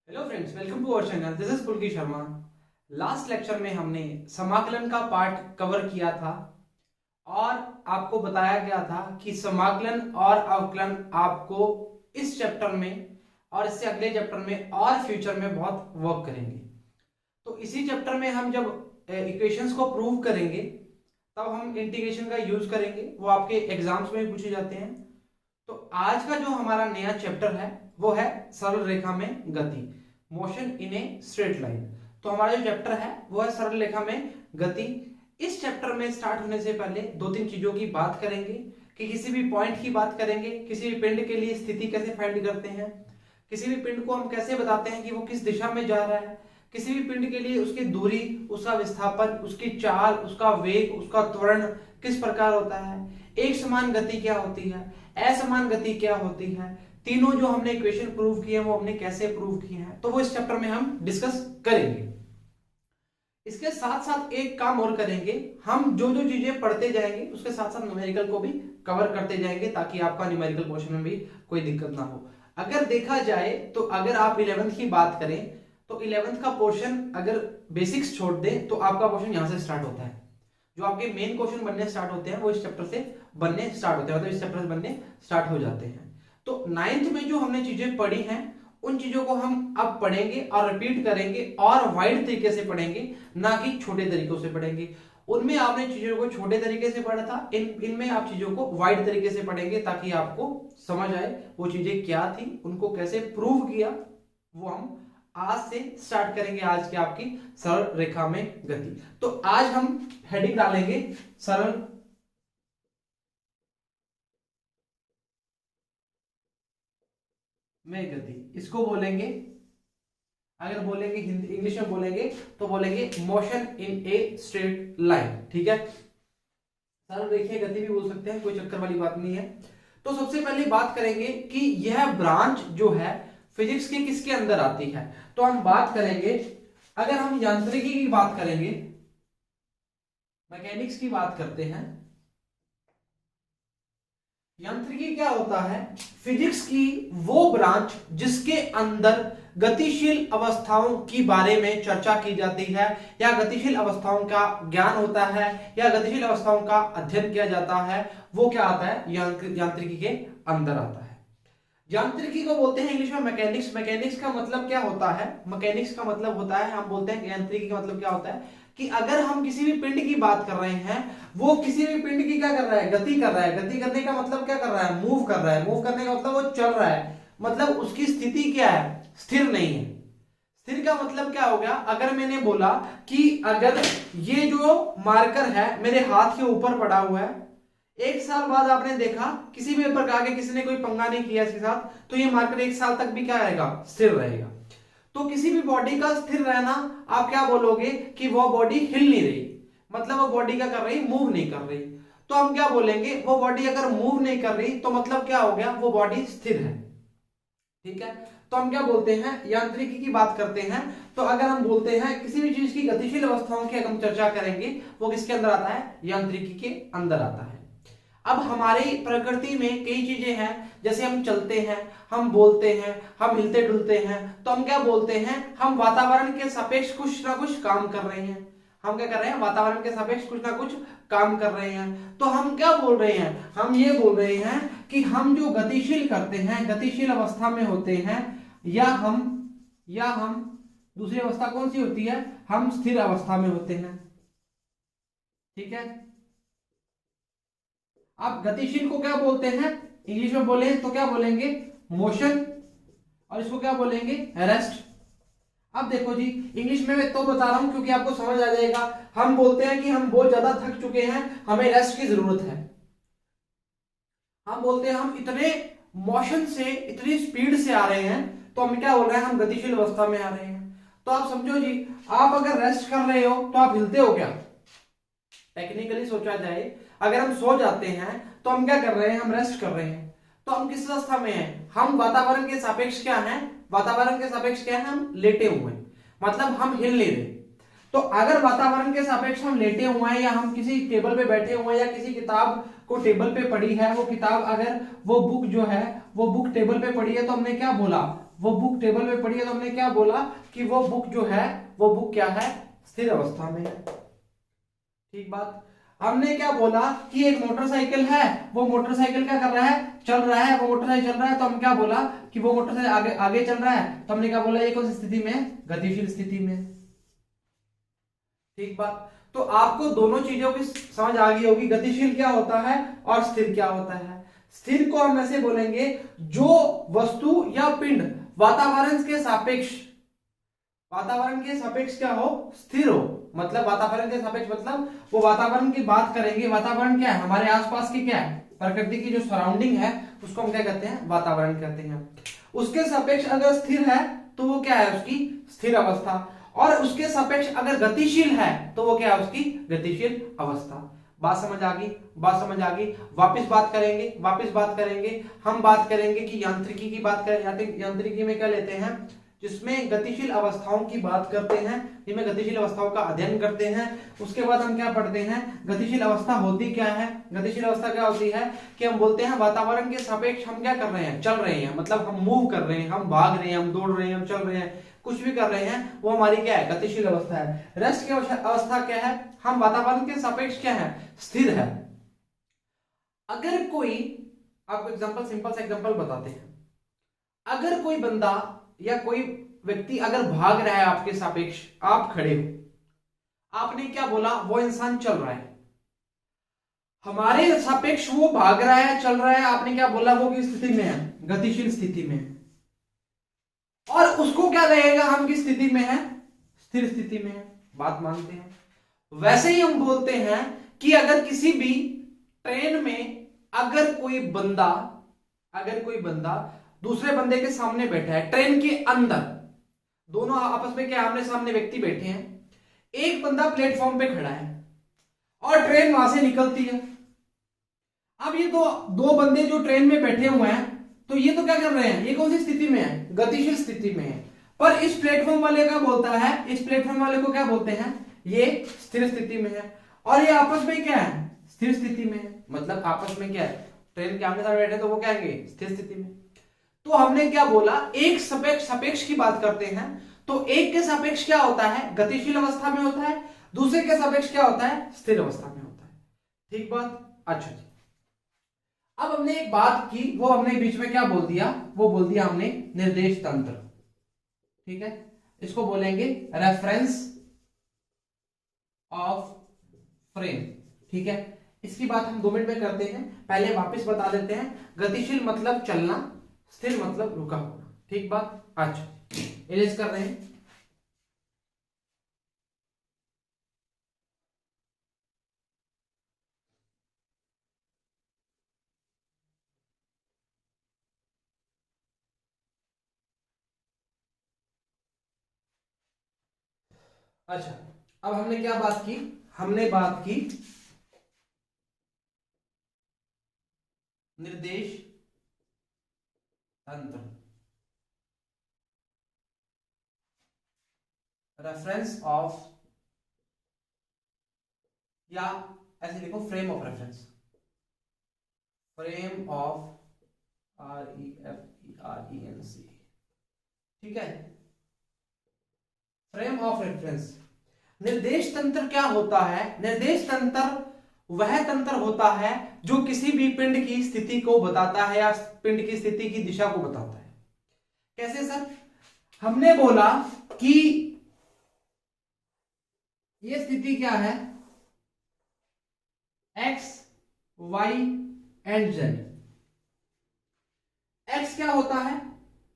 Hello friends, welcome to our channel. This is Pulki Sharma. Last lecture में हमने समाकलन का पार्ट कवर किया था और आपको बताया गया था कि समाकलन और अवकलन आपको इस चैप्टर में और इससे अगले चैप्टर में और फ्यूचर में बहुत वर्क करेंगे। तो इसी चैप्टर में हम जब इक्वेशंस को प्रूव करेंगे तब हम इंटीग्रेशन का यूज करेंगे। वो आपके एग्जाम्स में भी पूछे जाते हैं। तो आज का जो हमारा नया चैप्टर है वो है सरल रेखा में गति, motion in a straight line. तो हमारा जो चैप्टर है वो है सरल रेखा में गति। इस चैप्टर में स्टार्ट होने से पहले दो तीन चीजों की बात करेंगे कि किसी भी पॉइंट की बात करेंगे, किसी भी पिंड के लिए स्थिति कैसे फाइंड करते हैं, किसी भी पिंड को हम कैसे बताते हैं कि वो किस दिशा में जा रहा है, किसी भी पिंड के लिए उसकी दूरी, उसका विस्थापन, उसकी चाल, उसका वेग, उसका त्वरण किस प्रकार होता है, एक समान गति क्या होती है, असमान गति क्या होती है, तीनों जो हमने इक्वेशन प्रूव किए हैं वो हमने कैसे प्रूव किए हैं, तो वो इस चैप्टर में हम डिस्कस करेंगे। इसके साथ साथ एक काम और करेंगे, हम जो जो चीजें पढ़ते जाएंगे उसके साथ साथ न्यूमेरिकल को भी कवर करते जाएंगे ताकि आपका न्यूमेरिकल पोर्शन में भी कोई दिक्कत ना हो। अगर देखा जाए तो अगर आप 11th की बात करें तो 11th का पोर्शन अगर बेसिक्स छोड़ दें तो आपका पोर्शन यहां से स्टार्ट होता है। जो आपके मेन क्वेश्चन बनने स्टार्ट होते हैं वो इस चैप्टर से बनने स्टार्ट होते हैं, मतलब इस चैप्टर से बनने स्टार्ट हो जाते हैं। तो 9th में जो हमने चीजें पढ़ी हैं उन चीजों को हम अब पढ़ेंगे और रिपीट करेंगे और वाइड तरीके से पढ़ेंगे, ना कि छोटे तरीकों से पढ़ेंगे। उनमें आपने चीजों को छोटे तरीके से पढ़ा था, इनमें आप चीजों को वाइड तरीके से पढ़ेंगे ताकि आपको समझ आए वो चीजें क्या थी, उनको कैसे प्रूव किया, वो हम आज से स्टार्ट करेंगे। आज की आपकी सरल रेखा में गति। तो आज हम हेडिंग डालेंगे सरल में गति। इसको बोलेंगे, अगर बोलेंगे हिंदी इंग्लिश में बोलेंगे तो बोलेंगे motion in a straight line. ठीक है, सरल रेखीय गति भी बोल सकते हैं, कोई चक्कर वाली बात नहीं है। तो सबसे पहले बात करेंगे कि यह ब्रांच जो है फिजिक्स के किसके अंदर आती है। तो हम बात करेंगे, अगर हम यांत्रिकी की बात करेंगे, मैकेनिक्स की बात करते हैं। यांत्रिकी क्या होता है? फिजिक्स की वो ब्रांच जिसके अंदर गतिशील अवस्थाओं की बारे में चर्चा की जाती है या गतिशील अवस्थाओं का ज्ञान होता है या गतिशील अवस्थाओं का अध्ययन किया जाता है, वो क्या आता है? यांत्रिकी के अंदर आता है। यांत्रिकी को बोलते हैं इंग्लिश में मैकेनिक्स। मैकेनिक्स का मतलब क्या होता है? मैकेनिक्स का मतलब होता है, हम बोलते हैं यांत्रिकी का मतलब क्या होता है कि अगर हम किसी भी पिंड की बात कर रहे हैं, वो किसी भी पिंड की क्या कर रहा है? गति कर रहा है। गति करने का मतलब क्या कर रहा है? मूव कर रहा है। मूव करने का मतलब वो चल रहा है, मतलब उसकी स्थिति क्या है? स्थिर नहीं है। स्थिर का मतलब क्या हो गया? अगर मैंने बोला कि अगर ये जो मार्कर है मेरे हाथ के ऊपर पड़ा हुआ है, एक साल बाद आपने देखा किसी भी प्रकार के किसी ने कोई पंगा नहीं किया इसके साथ, तो ये मार्कर एक साल तक भी क्या रहेगा? स्थिर रहेगा। तो किसी भी बॉडी का स्थिर रहना आप क्या बोलोगे कि वो बॉडी हिल नहीं रही, मतलब वो बॉडी क्या कर रही? मूव नहीं कर रही। तो हम क्या बोलेंगे? वो बॉडी अगर मूव नहीं कर रही तो मतलब क्या हो गया? वो बॉडी स्थिर है। ठीक है, तो हम क्या बोलते हैं? यांत्रिकी की बात करते हैं। तो अगर हम बोलते हैं किसी भी चीज की गतिशील अवस्थाओं की अगर हम चर्चा करेंगे, वो किसके अंदर आता है? यांत्रिकी के अंदर आता है। अब हमारी प्रकृति में कई चीजें हैं, जैसे हम चलते हैं, हम बोलते हैं, हम हिलते डुलते हैं, तो हम क्या बोलते हैं? हम वातावरण के सापेक्ष कुछ ना कुछ काम कर रहे हैं। हम क्या कर रहे हैं? वातावरण के सापेक्ष कुछ ना कुछ काम कर रहे हैं। तो हम क्या बोल रहे हैं? हम ये बोल रहे हैं कि हम जो गतिशील करते हैं, गतिशील अवस्था में होते हैं, या हम दूसरी अवस्था कौन सी होती है? हम स्थिर अवस्था में होते हैं। ठीक है, आप गतिशील को क्या बोलते हैं? इंग्लिश में बोले तो क्या बोलेंगे? मोशन। और इसको क्या बोलेंगे? रेस्ट। अब देखो जी, इंग्लिश में मैं तो बता रहा हूं क्योंकि आपको समझ आ जाएगा। हम बोलते हैं कि हम बहुत ज्यादा थक चुके हैं, हमें रेस्ट की जरूरत है। हम बोलते हैं हम इतने मोशन से, इतनी स्पीड से आ रहे हैं, तो हम क्या बोल रहे हैं? हम गतिशील अवस्था में आ रहे हैं। तो आप समझो जी, आप अगर रेस्ट कर रहे हो तो आप हिलते हो क्या? टेक्निकली सोचा जाए, अगर हम सो जाते हैं तो हम क्या कर रहे हैं? हम रेस्ट कर रहे हैं। तो हम किस अवस्था में हैं? हम वातावरण के सापेक्ष क्या हैं? वातावरण के सापेक्ष क्या है? हम लेटे हुए हैं, मतलब हम हिल नहीं रहे। तो अगर वातावरण के सापेक्ष हम लेटे हुए हैं या हम किसी टेबल पे बैठे हुए हैं या किसी किताब को टेबल पे पड़ी है, वो किताब अगर वो बुक जो है वो बुक टेबल पे पड़ी है तो हमने क्या बोला, वो बुक टेबल पे पड़ी है तो हमने क्या बोला कि वो बुक जो है वो बुक क्या है, स्थिर अवस्था में है। ठीक बात। हमने क्या बोला कि एक मोटरसाइकिल है, वो मोटरसाइकिल क्या कर रहा है, चल रहा है, वो मोटरसाइकिल चल रहा है तो हम क्या बोला कि वो मोटरसाइकिल आगे आगे चल रहा है, तो हमने क्या बोला, ये कौन सी स्थिति में, गतिशील स्थिति में। ठीक बात। तो आपको दोनों चीजों की समझ आ गई होगी, गतिशील क्या होता है और स्थिर क्या होता है। स्थिर को हम ऐसे बोलेंगे जो वस्तु या पिंड वातावरण के सापेक्ष, वातावरण के सापेक्ष क्या हो, स्थिर हो। मतलब वातावरण के सापेक्ष मतलब वो वातावरण की बात करेंगे, वातावरण क्या है, हमारे आसपास की क्या है, प्रकृति की जो सराउंडिंग है उसको हम क्या कहते हैं, वातावरण कहते हैं। उसके सापेक्ष अगर स्थिर है तो वो क्या है, उसकी स्थिर अवस्था, और उसके सापेक्ष अगर गतिशील है तो वो क्या है, उसकी गतिशील अवस्था। बात समझ आ गई, बात समझ आ गई। वापस बात करेंगे, वापस बात करेंगे। हम बात करेंगे कि यांत्रिकी की बात करें, यांत्रिकी में क्या लेते हैं, जिसमें गतिशील अवस्थाओं की बात करते हैं, जिसमें गतिशील अवस्थाओं का अध्ययन करते हैं। उसके बाद हम क्या पढ़ते हैं, गतिशील अवस्था होती क्या है। गतिशील अवस्था क्या होती है कि हम बोलते हैं वातावरण के सापेक्ष हम क्या कर रहे हैं, चल रहे हैं, मतलब हम मूव कर रहे हैं, हम भाग रहे हैं, हम दौड़ रहे हैं, हम चल रहे हैं, कुछ भी कर रहे हैं, वो हमारी क्या है, गतिशील अवस्था है। रेस्ट की अवस्था क्या है, हम वातावरण के सापेक्ष क्या है, स्थिर है। अगर कोई, आपको एग्जांपल, सिंपल सा एग्जांपल बताते हैं। अगर कोई बंदा या कोई व्यक्ति अगर भाग रहा है आपके सापेक्ष, आप खड़े हो, आपने क्या बोला, वो इंसान चल रहा है, हमारे सापेक्ष वो भाग रहा है, चल रहा है, आपने क्या बोला, वो किस स्थिति में है, गतिशील स्थिति में। और उसको क्या लगेगा, हम किस स्थिति में है, स्थिर स्थिति में है। बात मानते हैं। वैसे ही हम बोलते हैं कि अगर किसी भी ट्रेन में अगर कोई बंदा दूसरे बंदे के सामने बैठा है, ट्रेन के अंदर, दोनों आपस में क्या आमने सामने व्यक्ति बैठे हैं, एक बंदा प्लेटफॉर्म पे खड़ा है और ट्रेन वहां से निकलती है। अब ये तो दो बंदे जो ट्रेन में बैठे हुए हैं, तो ये तो क्या कर रहे हैं, ये कौन सी स्थिति में है, गतिशील स्थिति में है। पर इस प्लेटफॉर्म वाले का बोलता है, इस प्लेटफॉर्म वाले को क्या बोलते हैं, ये स्थिर स्थिति में है, और ये आपस में क्या है, स्थिर स्थिति में है। मतलब आपस में क्या है, ट्रेन के आमने सामने बैठे तो वो क्या है, स्थिर स्थिति में। तो हमने क्या बोला, एक सापेक्ष की बात करते हैं, तो एक के सापेक्ष क्या होता है, गतिशील अवस्था में होता है, दूसरे के सापेक्ष क्या होता है, स्थिर अवस्था में होता है। ठीक बात। अच्छा जी, अब हमने एक बात की, वो हमने बीच में क्या बोल दिया, वो बोल दिया हमने निर्देश तंत्र। ठीक है, इसको बोलेंगे रेफरेंस ऑफ फ्रेम। ठीक है, इसकी बात हम 2 मिनट में करते हैं। पहले वापस बता देते हैं, गतिशील मतलब चलना, स्थिर मतलब रुका होना। ठीक बात। अच्छा, इरेज कर रहे हैं। अच्छा, अब हमने क्या बात की, हमने बात की निर्देश तंत्र, रेफरेंस ऑफ, या ऐसे लिखो frame of reference, frame of, REFERENC। ठीक है, फ्रेम ऑफ रेफरेंस। निर्देश तंत्र क्या होता है, निर्देश तंत्र वह तंत्र होता है जो किसी भी पिंड की स्थिति को बताता है या पिंड की स्थिति की दिशा को बताता है। कैसे सर, हमने बोला कि ये स्थिति क्या है, x, y and z। x क्या होता है,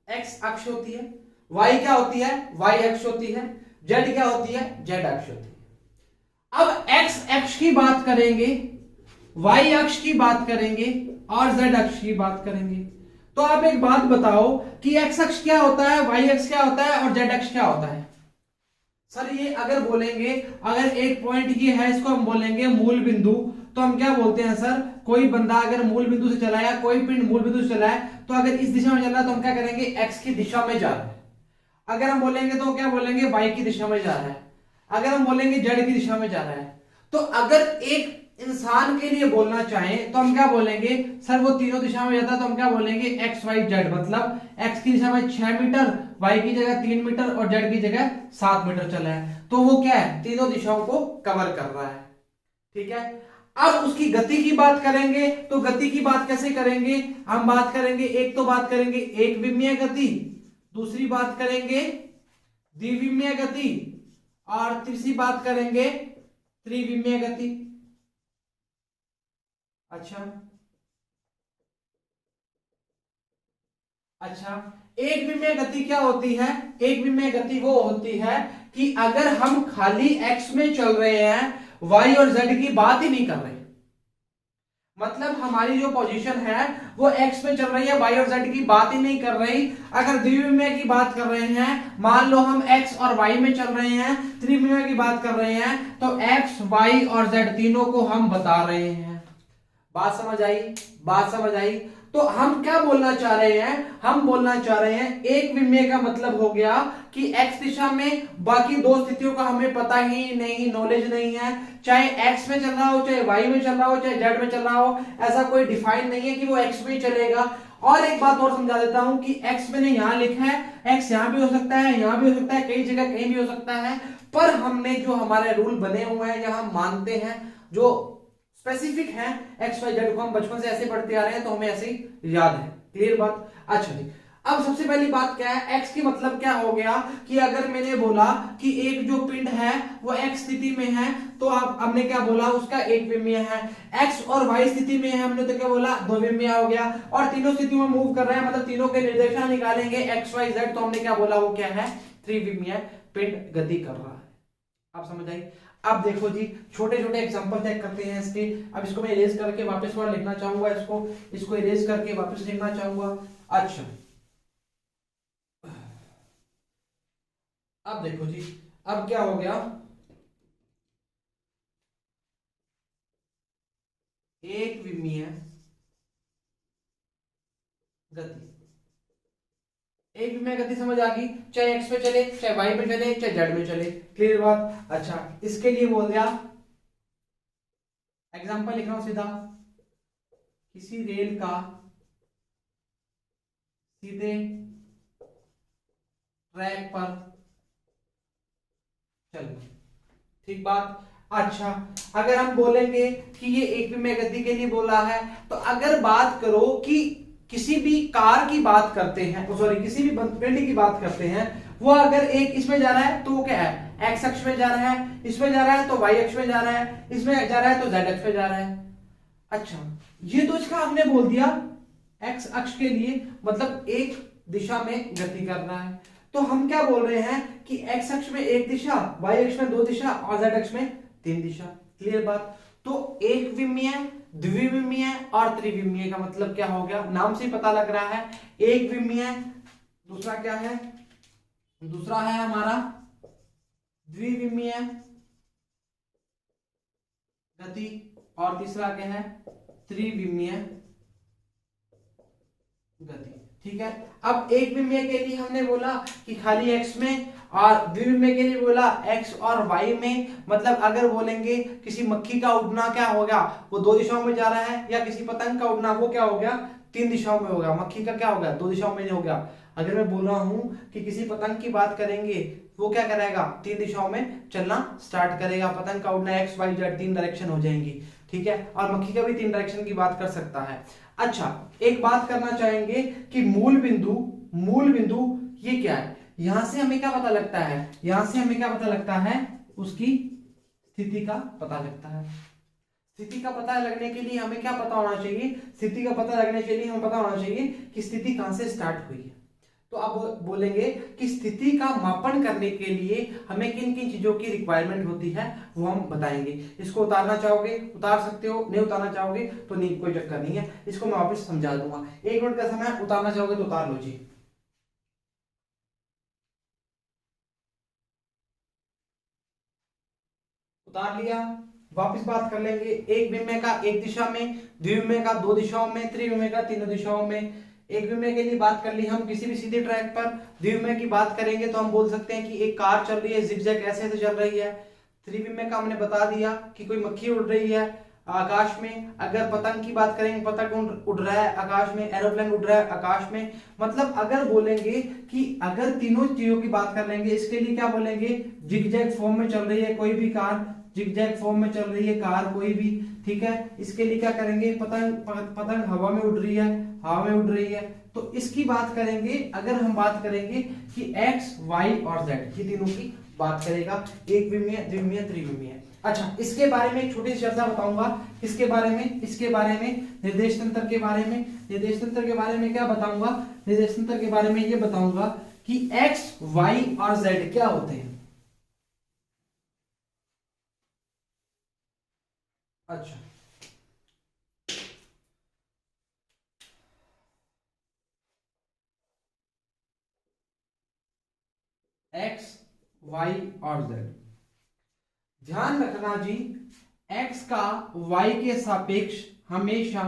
x अक्ष होती है, y क्या होती है, y अक्ष होती है, z क्या होती है, z अक्ष होती है। अब x अक्ष की बात करेंगे, y अक्ष की बात करेंगे और z अक्ष की बात करेंगे। तो आप एक बात बताओ कि x अक्ष क्या होता है, y अक्ष क्या होता है और z अक्ष क्या होता है। सर ये अगर बोलेंगे, अगर एक पॉइंट की है, इसको हम बोलेंगे मूल बिंदु, तो हम क्या बोलते हैं सर, कोई बंदा अगर मूल बिंदु से चला है, कोई पिंड मूल बिंदु से चला है, तो अगर इस दिशा में चल रहा है तो हम क्या करेंगे, x की दिशा में जा रहा है। अगर हम बोलेंगे तो क्या बोलेंगे, y की दिशा में जा रहा है। अगर हम बोलेंगे जेड की दिशा में जा रहा है, तो अगर एक इंसान के लिए बोलना चाहें तो हम क्या बोलेंगे, सर वो तीनों दिशा में जाता है, तो हम क्या बोलेंगे एक्स वाई जेड, मतलब एक्स की दिशा में 6 मीटर, वाई की जगह 3 मीटर और जेड की जगह 7 मीटर चला है, तो वो क्या है, तीनों दिशाओं को कवर कर रहा है। ठीक है, अब उसकी गति की बात करेंगे, तो गति की बात कैसे करेंगे, हम बात करेंगे, एक तो बात करेंगे एक विमीय गति, दूसरी बात करेंगे द्विविमीय गति, और तीसरी बात करेंगे त्रिविमीय गति। अच्छा अच्छा, एक विमीय गति क्या होती है, एक विमीय गति वो होती है कि अगर हम खाली एक्स में चल रहे हैं, वाई और जेड की बात ही नहीं कर रहे, मतलब हमारी जो पोजीशन है वो एक्स में चल रही है, वाई और जेड की बात ही नहीं कर रही। अगर द्विविमीय की बात कर रहे हैं, मान लो हम एक्स और वाई में चल रहे हैं, त्रिविमीय की बात कर रहे हैं, तो एक्स वाई और जेड तीनों को हम बता रहे हैं। बात समझ आई, बात समझ आई। तो हम क्या बोलना चाह रहे हैं, हम बोलना चाह रहे हैं एक विमीय का मतलब हो गया कि एक्स दिशा में बाकी दो स्थितियों का हमें पता ही नहीं, नॉलेज नहीं है, चाहे एक्स में चल रहा हो, चाहे वाई में चल रहा हो, चाहे जेड में चल रहा हो, ऐसा कोई डिफाइन नहीं है कि वो एक्स में ही चलेगा। और एक बात और समझा देता हूं कि एक्स मैंने यहां लिखा है, एक्स यहां भी हो सकता है, यहां भी हो सकता है, कई जगह कहीं भी हो सकता है, पर हमने जो हमारे रूल बने हुए हैं या हम मानते हैं जो स्पेसिफिक है एक्स वाई जेड को, हम बचपन से ऐसे पढ़ते आ रहे हैं तो हमें ऐसे ही याद है। क्लियर बात। अच्छा जी, अब सबसे पहली बात क्या है, एक्स की मतलब क्या हो गया कि अगर मैंने बोला कि एक जो पिंड है वो एक्स स्थिति में है, तो आप हमने क्या बोला, उसका एक विमीय है। एक्स और वाई स्थिति में है, हमने तो क्या बोला, दो विमीय हो गया। और तीनों स्थितियों में मूव कर रहे हैं, मतलब तीनों के निर्देशांक निकालेंगे एक्स वाई जेड, तो हमने क्या बोला, वो क्या है, त्रिविमीय पिंड गति कर रहा है। आप समझ आई। अब देखो जी, छोटे छोटे एग्जांपल चेक करते हैं इसके। अब इसको मैं इरेज करके वापस थोड़ा लिखना चाहूंगा, इसको इरेज करके वापस लिखना चाहूंगा। अच्छा, अब देखो जी, अब क्या हो गया, एक विमीय गति, एक विमीय गति समझ आ गई, चाहे एक्स पे चले, चाहे वाई पे चले, चाहे जेड में चले। क्लियर बात। अच्छा, इसके लिए बोल दिया, एग्जांपल लिख रहा हूं सीधा, किसी रेल का सीधे ट्रैक पर चलना। ठीक बात। अच्छा, अगर हम बोलेंगे कि ये एक विमीय गति के लिए बोला है, तो अगर बात करो कि किसी भी कार की बात करते हैं, सॉरी किसी भी पिंड की बात करते हैं, वो अगर एक इसमें जा रहा है तो वो क्या है, एक्स अक्ष में जा रहा है, इसमें जा रहा है तो वाई अक्ष में जा रहा है, इसमें जा रहा है तो जेड अक्ष में जा रहा है। अच्छा, ये तो इसका हमने बोल दिया एक्स अक्ष के लिए, मतलब एक दिशा में गति कर रहा है। तो हम क्या बोल रहे हैं कि एक्स अक्ष में एक दिशा, वाई अक्ष में दो दिशा और जेड अक्ष में तीन दिशा। क्लियर बात। तो एक विमीय, द्विविमीय और त्रिविमीय का मतलब क्या हो गया, नाम से ही पता लग रहा है, एक विमीय, दूसरा क्या है, दूसरा है हमारा द्विविमीय गति, और तीसरा क्या है, त्रिविमीय गति। ठीक है, अब एक विमीय के लिए हमने बोला कि खाली एक्स में, और द्विविमीय के लिए बोला एक्स और वाई में, मतलब अगर बोलेंगे किसी मक्खी का उड़ना क्या हो गया, वो दो दिशाओं में जा रहा है, या किसी पतंग का उड़ना वो क्या हो गया, तीन दिशाओं में हो गया, मक्खी का क्या हो गया, दो दिशाओं में हो गया। अगर मैं बोल रहा हूं कि किसी पतंग की बात करेंगे, वो क्या करेगा, तीन दिशाओं में चलना स्टार्ट करेगा, पतंग का उड़ना एक्स वाई जेड तीन डायरेक्शन हो जाएंगी। ठीक है, और मक्खी का भी तीन डायरेक्शन की बात कर सकता है। अच्छा, एक बात करना चाहेंगे कि मूल बिंदु, मूल बिंदु ये क्या है, यहां से हमें क्या पता लगता है, यहां से हमें क्या पता लगता है, उसकी स्थिति का पता लगता है। स्थिति का पता लगने के लिए हमें क्या पता होना चाहिए, स्थिति का पता लगने के लिए हमें पता होना चाहिए कि स्थिति कहां से स्टार्ट हुई है। तो अब बोलेंगे कि स्थिति का मापन करने के लिए हमें किन किन चीजों की रिक्वायरमेंट होती है, वो हम बताएंगे। इसको उतारना चाहोगे उतार सकते हो, नहीं उतारना चाहोगे तो नहीं, कोई चक्कर नहीं है, इसको मैं वापस समझा दूंगा। 1 मिनट का समय, उतारना चाहोगे तो उतार लो जी। उतार लिया, वापस बात कर लेंगे। एक विमीय का एक दिशा में, द्विविमीय का दो दिशाओं में, त्रिविमीय का तीनों दिशाओं में। एक विमय के लिए बात कर ली हम किसी भी सीधे ट्रैक पर। द्विविमय की बात करेंगे तो हम बोल सकते हैं कि एक कार चल रही है, जिगजैग ऐसे ऐसे चल रही है। त्रिविमय का हमने बता दिया कि कोई मक्खी उड़ रही है आकाश में। अगर पतंग की बात करेंगे, पतंग उड़ रहा है आकाश में, एरोप्लेन उड़ रहा है आकाश में। मतलब अगर बोलेंगे कि अगर तीनों चीजों की बात कर लेंगे, इसके लिए क्या बोलेंगे, जिगजैग फॉर्म में चल रही है कोई भी कार, जिगजैग फॉर्म में चल रही है कार कोई भी, ठीक है। इसके लिए क्या करेंगे, पतंग हवा में उड़ रही है, हवा में उड़ रही है। तो इसकी बात करेंगे, अगर हम बात करेंगे कि एक्स वाई और जेड, ये तीनों की बात करेगा, एक विमीय, द्विविमीय, त्रिविमीय। अच्छा, इसके बारे में एक छोटी सी चर्चा बताऊंगा। इसके बारे में निर्देश तंत्र के बारे में, निर्देश तंत्र के बारे में क्या बताऊंगा, निर्देश तंत्र के बारे में ये बताऊंगा कि एक्स वाई और जेड क्या होते हैं। अच्छा, एक्स वाई और जेड, ध्यान रखना जी, x का y के सापेक्ष हमेशा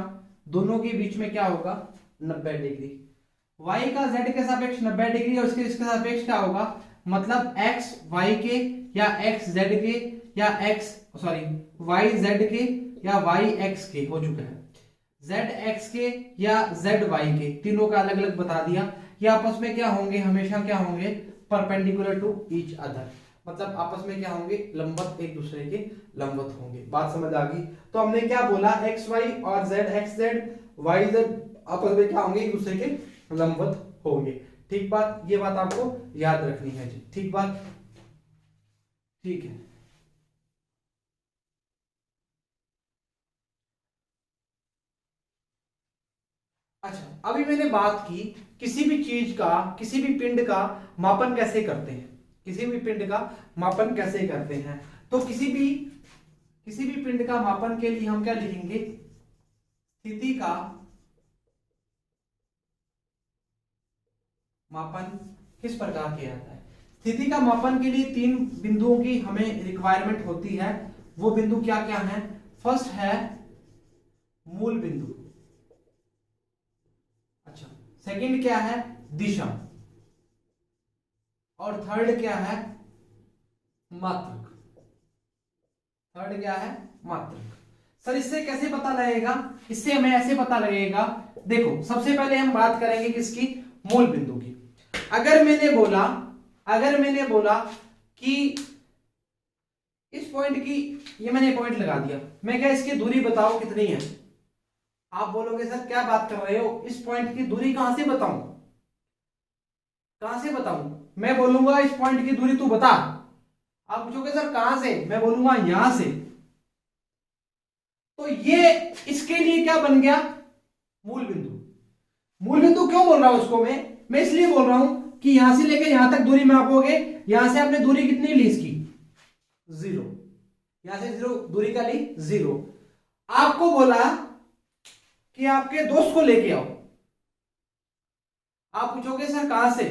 दोनों के बीच में क्या होगा, 90 डिग्री। y का z के सापेक्ष 90 डिग्री और इसके सापेक्ष क्या होगा, मतलब x y के या x z के या y z के या y x के हो चुका है, z x के या z y के, तीनों का अलग अलग बता दिया। ये आपस में क्या होंगे, हमेशा क्या होंगे, परपेंडिकुलर टू ईच अदर, मतलब आपस में क्या होंगे, लंबवत, एक दूसरे के लंबवत होंगे। बात समझ आ गई। तो हमने क्या बोला, एक्स वाई और Z X Z Y Z आपस में क्या होंगे, एक दूसरे के लंबवत होंगे। ठीक बात, ये बात आपको याद रखनी है जी। ठीक बात, ठीक है। अच्छा, अभी मैंने बात की किसी भी चीज का, किसी भी पिंड का मापन कैसे करते हैं, किसी भी पिंड का मापन कैसे करते हैं। तो किसी भी पिंड का मापन के लिए हम क्या लिखेंगे, स्थिति का मापन किस प्रकार किया जाता है। स्थिति का मापन के लिए 3 बिंदुओं की हमें रिक्वायरमेंट होती है। वो बिंदु क्या क्या है, फर्स्ट है मूल बिंदु, अच्छा, सेकंड क्या है, दिशा, और थर्ड क्या है, मात्रक। थर्ड क्या है, मात्रक। सर इससे कैसे पता लगेगा, इससे हमें ऐसे पता लगेगा, देखो सबसे पहले हम बात करेंगे किसकी, मूल बिंदु की। अगर मैंने बोला कि इस पॉइंट की, ये मैंने पॉइंट लगा दिया, मैं क्या इसकी दूरी बताओ कितनी है। आप बोलोगे सर क्या बात कर रहे हो, इस पॉइंट की दूरी कहां से बताऊं, कहां से बताऊं। मैं बोलूंगा इस पॉइंट की दूरी तू बता, आप पूछोगे सर कहां से, मैं बोलूंगा यहां से। तो ये इसके लिए क्या बन गया, मूल बिंदु। मूल बिंदु क्यों बोल रहा हूं उसको मैं इसलिए बोल रहा हूं कि यहां से लेकर यहां तक दूरी मापोगे, यहां से आपने दूरी कितनी ली इसकी, 0, यहां से 0 दूरी का ली 0। आपको बोला कि आपके दोस्त को लेके आओ, आप पूछोगे सर कहां से,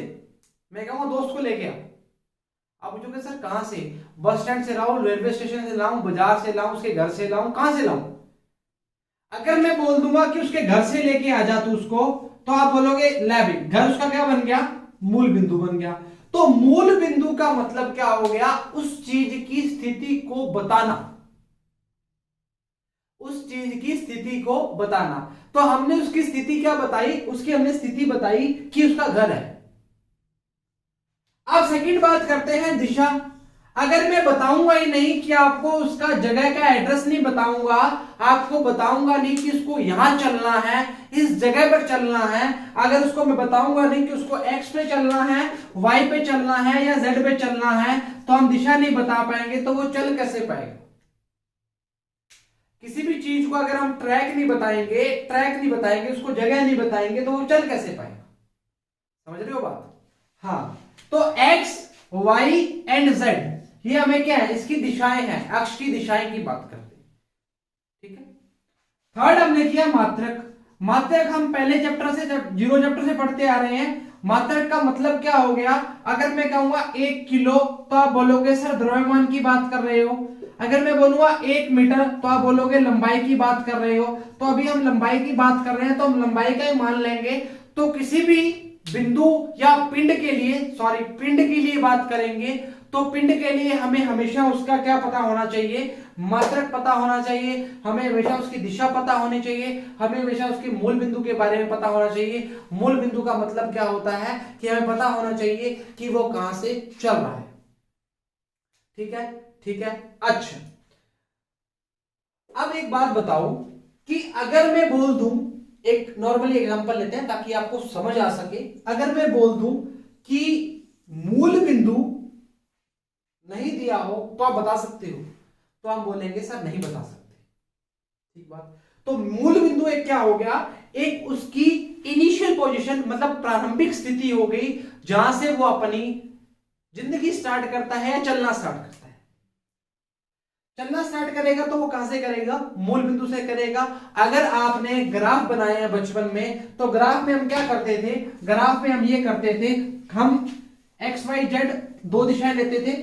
मैं कहूंगा दोस्त को लेके आओ। आप पूछोगे सर कहां से, बस स्टैंड से लाऊं, रेलवे स्टेशन से लाऊं, बाजार से लाऊं, उसके घर से लाऊं, कहां से लाऊं। अगर मैं बोल दूंगा कि उसके घर से लेके आ जा तू उसको, तो आप बोलोगे ले भी, घर उसका क्या बन गया, मूल बिंदु बन गया। तो मूल बिंदु का मतलब क्या हो गया, उस चीज की स्थिति को बताना, उस चीज की स्थिति को बताना। तो हमने उसकी स्थिति क्या बताई, उसकी हमने स्थिति बताई कि उसका घर है। अब सेकंड बात करते हैं दिशा। अगर मैं बताऊंगा ही नहीं कि आपको उसका जगह का एड्रेस नहीं बताऊंगा, आपको बताऊंगा नहीं कि उसको यहां चलना है, इस जगह पर चलना है, अगर उसको मैं बताऊंगा नहीं कि उसको एक्स पे चलना है, वाई पे चलना है या जेड पे चलना है, तो हम दिशा नहीं बता पाएंगे। तो वो चल कैसे पाएगा। किसी भी चीज को अगर हम ट्रैक नहीं बताएंगे, उसको जगह नहीं बताएंगे, तो वो चल कैसे पाएगा। समझ रहे हो बात। हाँ, तो एक्स वाई एंड जेड ये हमें क्या है, इसकी दिशाएं हैं, अक्ष की दिशाएं की बात करते हैं। ठीक है। थर्ड हमने किया मात्रक। मात्रक हम पहले चैप्टर से, 0 चैप्टर से पढ़ते आ रहे हैं। मात्रक का मतलब क्या हो गया, अगर मैं कहूंगा 1 किलो तो आप बोलोगे सर द्रव्यमान की बात कर रहे हो। अगर मैं बोलूंगा 1 मीटर तो आप बोलोगे लंबाई की बात कर रहे हो। तो अभी हम लंबाई की बात कर रहे हैं तो हम लंबाई का ही मान लेंगे। तो किसी भी बिंदु या पिंड के लिए, सॉरी पिंड के लिए बात करेंगे, तो पिंड के लिए हमें हमेशा उसका क्या पता होना चाहिए, मात्रक पता होना चाहिए, हमें हमेशा उसकी दिशा पता होनी चाहिए, हमें हमेशा उसके मूल बिंदु के बारे में पता होना चाहिए। मूल बिंदु का मतलब क्या होता है कि हमें पता होना चाहिए कि वो कहां से चल रहा है। ठीक है, ठीक है। अच्छा, अब एक बात बताओ कि अगर मैं बोल दूं, एक नॉर्मली एग्जांपल लेते हैं ताकि आपको समझ आ सके। अगर मैं बोल दूं कि मूल बिंदु नहीं दिया हो तो आप बता सकते हो, तो हम बोलेंगे सर नहीं बता सकते। ठीक बात। तो मूल बिंदु एक क्या हो गया, एक उसकी इनिशियल पोजीशन, मतलब प्रारंभिक स्थिति हो गई जहां से वो अपनी जिंदगी स्टार्ट करता है या चलना स्टार्ट करता है। चलना स्टार्ट करेगा तो वो कहां से करेगा, मूल बिंदु से करेगा। अगर आपने ग्राफ बनाए हैं बचपन में, तो ग्राफ में हम क्या करते थे, ग्राफ में हम ये करते थे, हम एक्स वाई जेड दो दिशाएं लेते थे,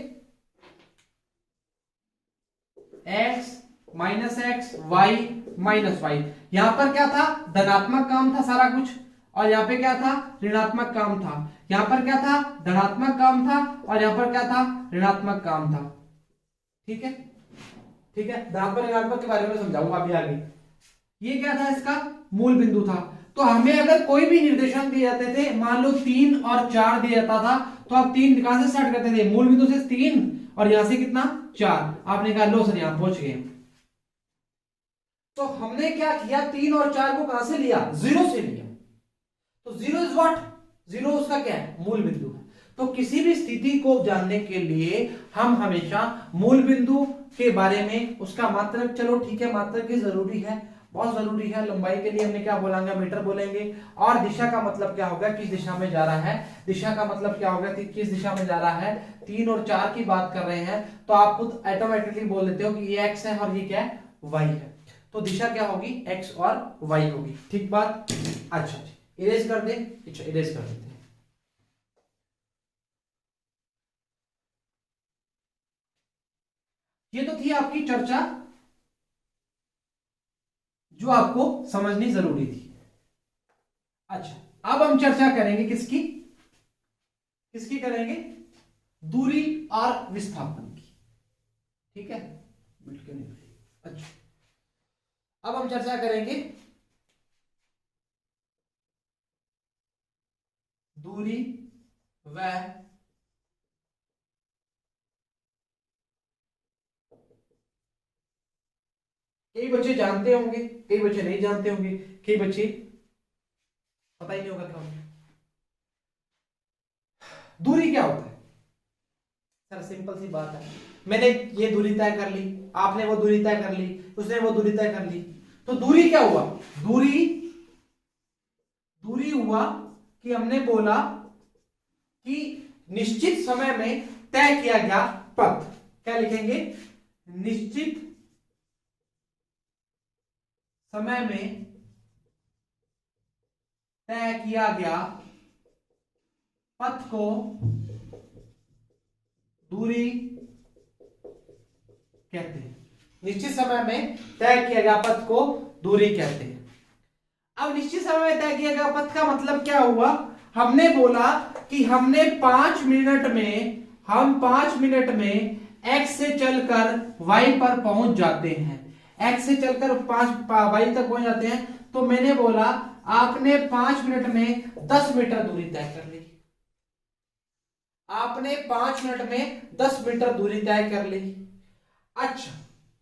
X minus X, Y minus Y. यहां पर क्या था, धनात्मक काम था सारा कुछ, और यहां पे क्या था, ऋणात्मक काम था। यहां पर क्या था, धनात्मक काम था, और यहां पर क्या था, ऋणात्मक काम था। ठीक है, ठीक है। धनात्मक ऋणात्मक के बारे में समझाऊंगा अभी आगे। ये क्या था, इसका मूल बिंदु था। तो हमें अगर कोई भी निर्देशांक दिए जाते थे, मान लो 3 और 4 दिया जाता था, तो आप 3 कहां से स्टार्ट करते थे, मूल बिंदु से 3, और यहां से कितना 4। आपने कहा लो सर यहां पहुंच गए। तो हमने क्या किया, 3 और 4 को कहां से लिया, जीरो से लिया। तो जीरो इज व्हाट, जीरो उसका क्या है, मूल बिंदु है। तो किसी भी स्थिति को जानने के लिए हम हमेशा मूल बिंदु के बारे में, उसका मात्रक, चलो ठीक है मात्रक की जरूरी है, बहुत जरूरी है। लंबाई के लिए हमने क्या बोलेंगे, मीटर बोलेंगे। और दिशा का मतलब क्या होगा, किस दिशा में जा रहा है, दिशा का मतलब क्या होगा कि किस दिशा में जा रहा है। 3 और 4 की बात कर रहे हैं तो आप खुद ऑटोमेटिकली बोल देते हो कि ये एक्स है और ये क्या है, वाई है। तो दिशा क्या होगी, एक्स और वाई होगी। ठीक बात। अच्छा, इरेज कर दे, अच्छा इरेज कर देते हैं। ये तो थी आपकी चर्चा जो आपको समझनी जरूरी थी। अच्छा, अब हम चर्चा करेंगे किसकी, किसकी करेंगे, दूरी और विस्थापन की। ठीक है, मिलकर नहीं। अच्छा, अब हम चर्चा करेंगे दूरी व कई बच्चे जानते होंगे, कई बच्चे नहीं जानते होंगे, कई बच्चे पता ही नहीं होगा क्या होता है। दूरी क्या होता है, सर सिंपल सी बात है, मैंने ये दूरी तय कर ली, आपने वो दूरी तय कर ली, उसने वो दूरी तय कर ली। तो दूरी क्या हुआ, दूरी, दूरी हुआ कि हमने बोला कि निश्चित समय में तय किया गया पथ। क्या लिखेंगे, निश्चित समय में तय किया गया पथ को दूरी कहते हैं। निश्चित समय में तय किया गया पथ को दूरी कहते हैं। अब निश्चित समय में तय किया गया पथ का मतलब क्या हुआ, हमने बोला कि हमने 5 मिनट में, हम 5 मिनट में x से चलकर y पर पहुंच जाते हैं, x से चलकर 5 y तक पहुंच जाते हैं। तो मैंने बोला आपने 5 मिनट में 10 मीटर दूरी तय कर ली, आपने 5 मिनट में 10 मीटर दूरी तय कर ली। अच्छा,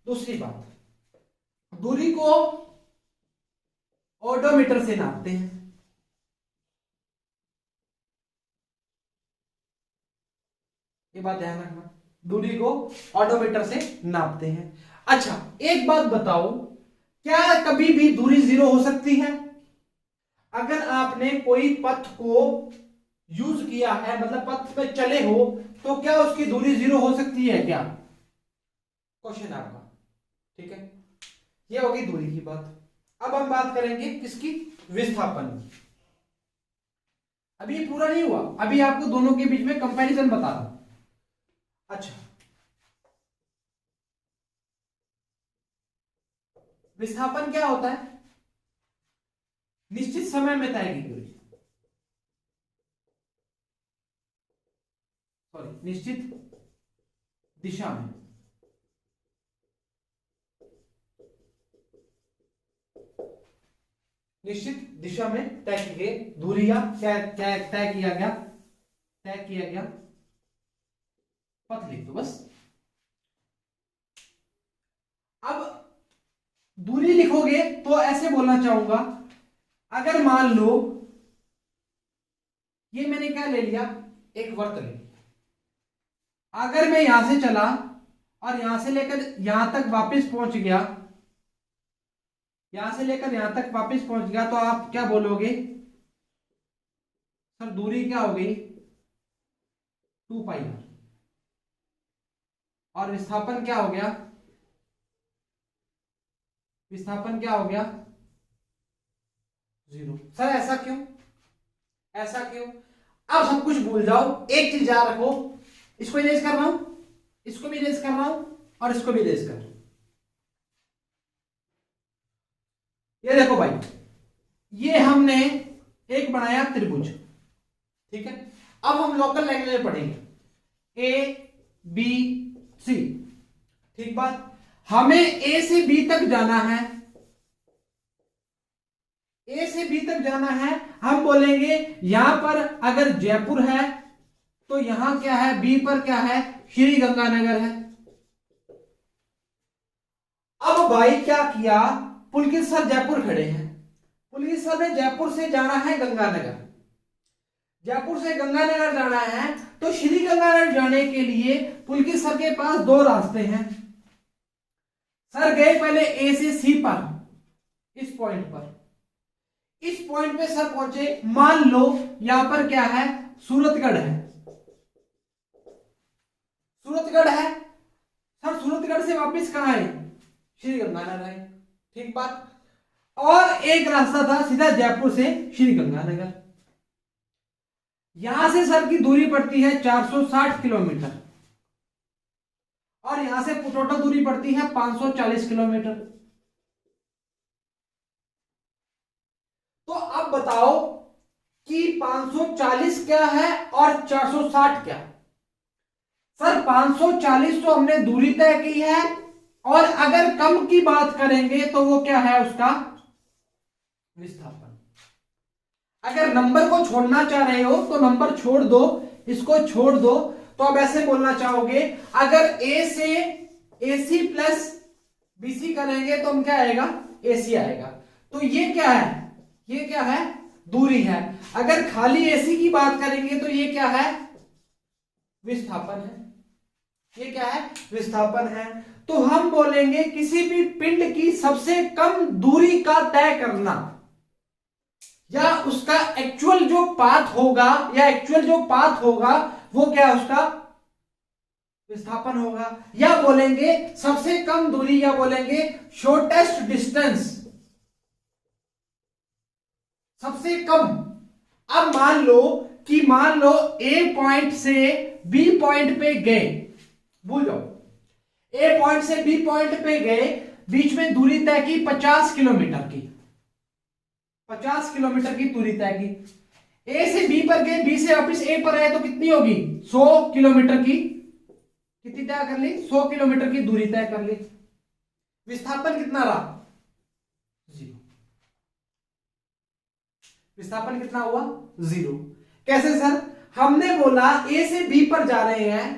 दूसरी बात, दूरी को ओडोमीटर से नापते हैं। ये बात ध्यान रखना, दूरी को ऑडोमीटर से नापते हैं। अच्छा, एक बात बताओ, क्या कभी भी दूरी जीरो हो सकती है, अगर आपने कोई पथ को यूज किया है, मतलब पथ पे चले हो, तो क्या उसकी दूरी जीरो हो सकती है क्या, क्वेश्चन आपका। ठीक है, ये होगी दूरी की बात। अब हम बात करेंगे किसकी, विस्थापन की। अभी ये पूरा नहीं हुआ, अभी आपको दोनों के बीच में कंपैरिजन बता रहा हूं। अच्छा, विस्थापन क्या होता है, निश्चित समय में तय की दूरी। सॉरी निश्चित दिशा में निश्चित दिशा में तय की गई दूरी या तय किया गया पथ लिख दो बस। अब दूरी लिखोगे तो ऐसे बोलना चाहूंगा, अगर मान लो ये मैंने क्या ले लिया, एक वर्त ले लिया। अगर मैं यहां से चला और यहां से लेकर यहां तक वापस पहुंच गया, यहां से लेकर यहां तक वापस पहुंच गया, तो आप क्या बोलोगे सर दूरी क्या हो गई 2πr, और विस्थापन क्या हो गया, विस्थापन क्या हो गया 0। सर ऐसा क्यों, ऐसा क्यों? अब सब कुछ भूल जाओ, एक चीज याद रखो, इसको इरेज कर रहा हूं, इसको भी इरेज कर रहा हूं और इसको भी इरेज कर रहा हूं। ये देखो भाई, ये हमने एक बनाया त्रिभुज, ठीक है। अब हम लोकल लैंग्वेज में पढ़ेंगे ए बी सी, ठीक बात। हमें ए से बी तक जाना है, ए से बी तक जाना है। हम बोलेंगे यहां पर अगर जयपुर है तो यहां क्या है, बी पर क्या है, श्री गंगानगर है। अब भाई क्या किया, पुलकित सर जयपुर खड़े हैं, पुलकित सर ने जयपुर से जाना है गंगानगर, जयपुर से गंगानगर जाना है, तो श्री गंगानगर जाने के लिए पुलकित सर के पास दो रास्ते हैं। सर गए पहले ए से सी पर, इस पॉइंट पर, इस पॉइंट पे सर पहुंचे, मान लो यहां पर क्या है, सूरतगढ़ है, सूरतगढ़ है। सर सूरतगढ़ से वापस कहां है, श्री गंगानगर है, ठीक बात। और एक रास्ता था सीधा जयपुर से श्री गंगानगर। यहां से सर की दूरी पड़ती है 460 किलोमीटर और यहां से टोटल दूरी पड़ती है 540 किलोमीटर। तो अब बताओ कि 540 क्या है और 460 क्या? सर 540 तो हमने दूरी तय की है, और अगर कम की बात करेंगे तो वो क्या है, उसका विस्थापन। अगर नंबर को छोड़ना चाह रहे हो तो नंबर छोड़ दो, इसको छोड़ दो, तो अब ऐसे बोलना चाहोगे, अगर ए से AC प्लस BC करेंगे तो हम क्या आएगा, AC आएगा। तो ये क्या है, ये क्या है, दूरी है। अगर खाली AC की बात करेंगे तो ये क्या है, विस्थापन है, ये क्या है, विस्थापन है। तो हम बोलेंगे किसी भी पिंड की सबसे कम दूरी का तय करना, या उसका एक्चुअल जो पाथ होगा, या एक्चुअल जो पाथ होगा वो क्या है, उसका विस्थापन होगा। या बोलेंगे सबसे कम दूरी, या बोलेंगे शॉर्टेस्ट डिस्टेंस, सबसे कम। अब मान लो कि A पॉइंट से B पॉइंट पे गए, भूल जाओ, A पॉइंट से B पॉइंट पे गए, बीच में दूरी तय की 50 किलोमीटर की, 50 किलोमीटर की दूरी तय की। A से B पर गए, B से वापस A पर आए तो कितनी होगी, 100 किलोमीटर की, कितनी तय कर ली, 100 किलोमीटर की दूरी तय कर ली। विस्थापन कितना रहा, 0। विस्थापन कितना हुआ, 0। कैसे सर, हमने बोला A से B पर जा रहे हैं,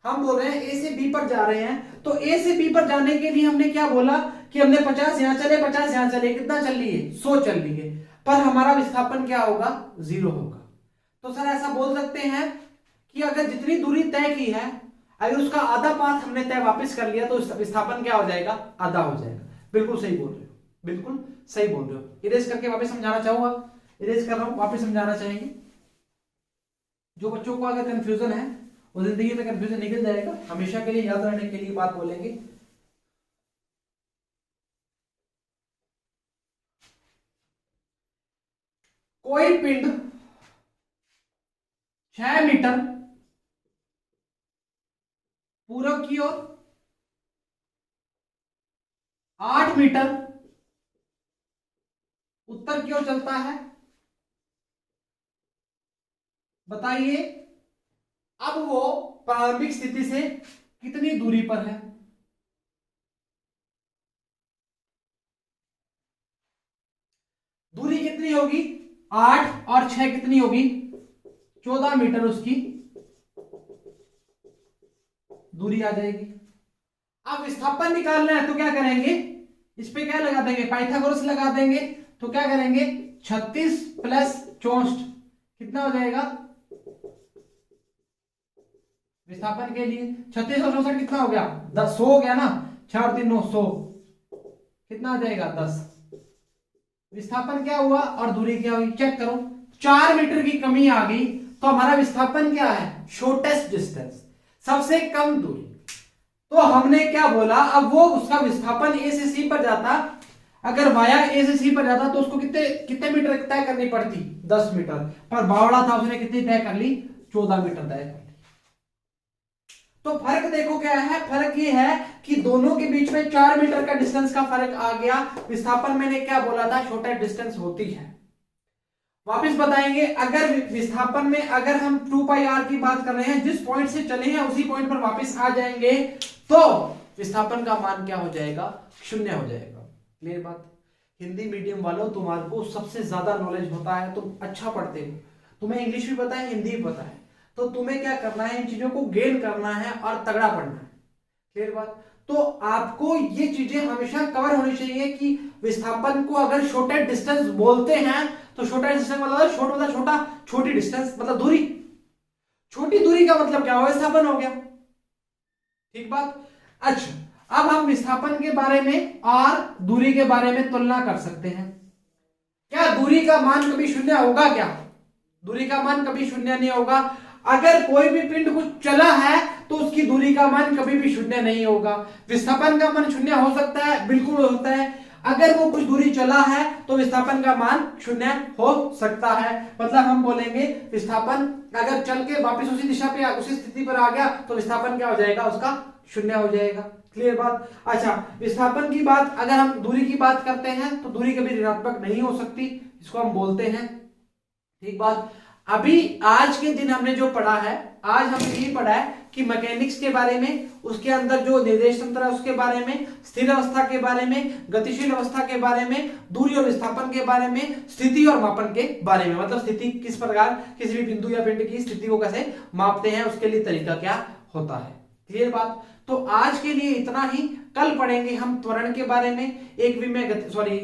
हम बोल रहे हैं A से B पर जा रहे हैं, तो A से B पर जाने के लिए हमने क्या बोला कि हमने 50 यहां चले, 50 यहां चले, कितना चल रही है, 100 चल रही है, पर हमारा विस्थापन क्या होगा, 0 होगा। तो सर ऐसा बोल सकते हैं कि अगर जितनी दूरी तय की है, अगर उसका आधा पाथ हमने तय वापस कर लिया तो विस्थापन क्या हो जाएगा, आधा हो जाएगा। बिल्कुल सही बोल रहे हो, बिल्कुल सही बोल रहे हो। इरेज करके वापस समझाना चाहूंगा, इरेज कर रहा हूं, वापस समझाना चाहेंगे। जो बच्चों को अगर कंफ्यूजन है वो जिंदगी में कंफ्यूजन निकल जाएगा, हमेशा के लिए याद रहने के लिए बात बोलेंगे। कोई पिंड 6 मीटर पूरब की ओर, 8 मीटर उत्तर की ओर चलता है, बताइए अब वो प्रारंभिक स्थिति से कितनी दूरी पर है? दूरी कितनी होगी? 8 और 6 कितनी होगी? 14 मीटर उसकी दूरी आ जाएगी। अब विस्थापन निकालना है तो क्या करेंगे? इस पे क्या लगा देंगे? पाइथागोरस लगा देंगे। तो क्या करेंगे? 36 प्लस 64 कितना हो जाएगा विस्थापन के लिए? 36 और 64 कितना हो गया? 10। 100 हो गया ना? 6 और 3 9 100 कितना आ जाएगा? 10। विस्थापन क्या हुआ और दूरी क्या हुई? चेक करो, 4 मीटर की कमी आ गई। तो हमारा विस्थापन क्या है? शॉर्टेस्ट डिस्टेंस, सबसे कम दूरी। तो हमने क्या बोला? अब वो उसका विस्थापन ए से सी पर जाता, अगर वाया ए से सी पर जाता तो उसको कितने कितने मीटर तय करनी पड़ती? 10 मीटर। पर बावड़ा था, उसने कितनी तय कर ली? 14 मीटर तय कर ली। तो फर्क देखो क्या है? फर्क ये है कि दोनों के बीच में 4 मीटर का डिस्टेंस का फर्क आ गया। विस्थापन मैंने क्या बोला था? छोटा डिस्टेंस होती है। वापस बताएंगे, अगर विस्थापन में अगर हम 2πr की बात कर रहे हैं, जिस पॉइंट से चले हैं उसी पॉइंट पर वापस आ जाएंगे, तो विस्थापन का मान क्या हो जाएगा? 0 हो जाएगा। क्लियर बात? हिंदी मीडियम वालों, तुम्हारे को सबसे ज्यादा नॉलेज होता है, तुम अच्छा पढ़ते हो, तुम्हें इंग्लिश भी पता है, हिंदी भी पता है, तो तुम्हें क्या करना है? इन चीजों को गेन करना है और तगड़ा पढ़ना है। क्लियर बात? तो आपको ये चीजें हमेशा कवर होनी चाहिए कि विस्थापन को अगर शॉर्टेस्ट डिस्टेंस बोलते हैं तो शॉर्टेस्ट डिस्टेंस मतलब शॉर्ट मतलब छोटा, छोटी डिस्टेंस मतलब दूरी, छोटी दूरी का मतलब क्या हुआ? विस्थापन हो गया। ठीक बात? अच्छा, अब हम विस्थापन के बारे में और दूरी के बारे में तुलना कर सकते हैं। क्या दूरी का मान कभी 0 होगा? क्या दूरी का मान कभी 0 नहीं होगा? अगर कोई भी पिंड कुछ चला है तो उसकी दूरी का मान कभी भी 0 नहीं होगा। विस्थापन का मान 0 हो सकता है, बिल्कुल होता है। अगर वो कुछ दूरी चला है तो विस्थापन का मान 0 हो सकता है। मतलब हम बोलेंगे विस्थापन अगर चल के वापस उसी दिशा पे उसी स्थिति पर आ गया तो विस्थापन क्या हो जाएगा? उसका 0 हो जाएगा। क्लियर बात? अच्छा, विस्थापन की बात अगर हम दूरी की बात करते हैं तो दूरी कभी ऋणात्मक नहीं हो सकती, इसको हम बोलते हैं। ठीक बात? अभी आज के दिन हमने जो पढ़ा है, आज हमने ये पढ़ा है कि मैकेनिक्स के बारे में, उसके अंदर जो निर्देश तंत्र है उसके बारे में, स्थिर अवस्था के बारे में, गतिशील अवस्था के बारे में, दूरी और विस्थापन के बारे में, स्थिति और मापन के बारे में, मतलब स्थिति किस प्रकार किसी भी बिंदु या पिंड की स्थिति को कैसे मापते हैं, उसके लिए तरीका क्या होता है। क्लियर बात? तो आज के लिए इतना ही। कल पढ़ेंगे हम त्वरण के बारे में, एक विमेय गति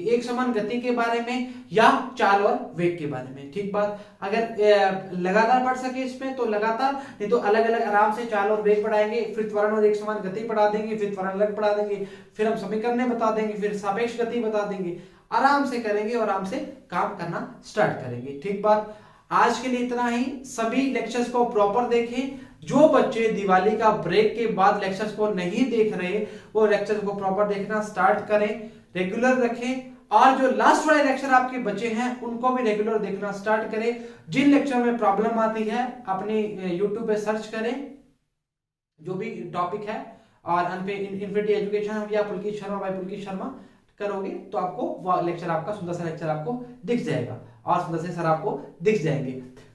एक समान गति के बारे में, या चाल और वेग के बारे में। ठीक बात? अगर लगातार पढ़ सके इसमें तो लगातार, नहीं तो अलग अलग आराम से चाल और वेग पढ़ाएंगे, फिर त्वरण और एक समान गति पढ़ा देंगे, फिर त्वरण अलग पढ़ा देंगे, फिर हम समीकरण बता देंगे, फिर सापेक्ष गति बता देंगे। आराम से करेंगे और आराम से काम करना स्टार्ट करेंगे। ठीक बात? आज के लिए इतना ही। सभी लेक्चर्स को प्रॉपर देखें। जो बच्चे दिवाली का ब्रेक के बाद लेक्चर्स को नहीं देख रहे, वो लेक्चर को प्रॉपर देखना स्टार्ट करें, रेगुलर रखें, और जो लास्ट वाले लेक्चर आपके बचे हैं उनको भी रेगुलर देखना स्टार्ट करें। जिन लेक्चर में प्रॉब्लम आती है अपनी यूट्यूब पे सर्च करें जो भी टॉपिक है, और इन्फिनिटी एजुकेशन या पुलकित शर्मा बाय पुलकित शर्मा करोगे तो आपको वो लेक्चर, आपका सुंदर सा लेक्चर आपको दिख जाएगा और सुंदर से सर आपको दिख जाएंगे।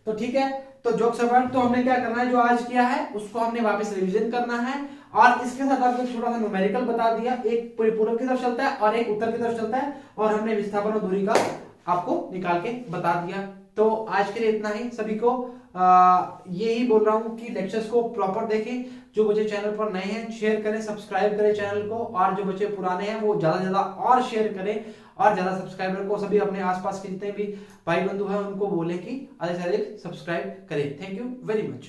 तो ठीक है, तो जोक्स अबाउट तो हमने क्या करना है, जो आज किया है उसको हमने वापस रिवीजन करना है, और इसके साथ आपको छोटा सा न्यूमेरिकल बता दिया। एक पूर्व की तरफ चलता है और एक उत्तर की तरफ चलता है, और हमने विस्थापन और दूरी का आपको निकाल के बता दिया। तो आज के लिए इतना ही। सभी को यही बोल रहा हूँ कि लेक्चर्स को प्रॉपर देखें। जो बच्चे चैनल पर नए हैं शेयर करें, सब्सक्राइब करें चैनल को, और जो बच्चे पुराने हैं वो ज्यादा से ज्यादा और शेयर करें, और ज्यादा सब्सक्राइबर को सभी अपने आसपास के जितने भी भाई बंधु हैं उनको बोले कि अधिक से अधिक सब्सक्राइब करें। Thank you very much.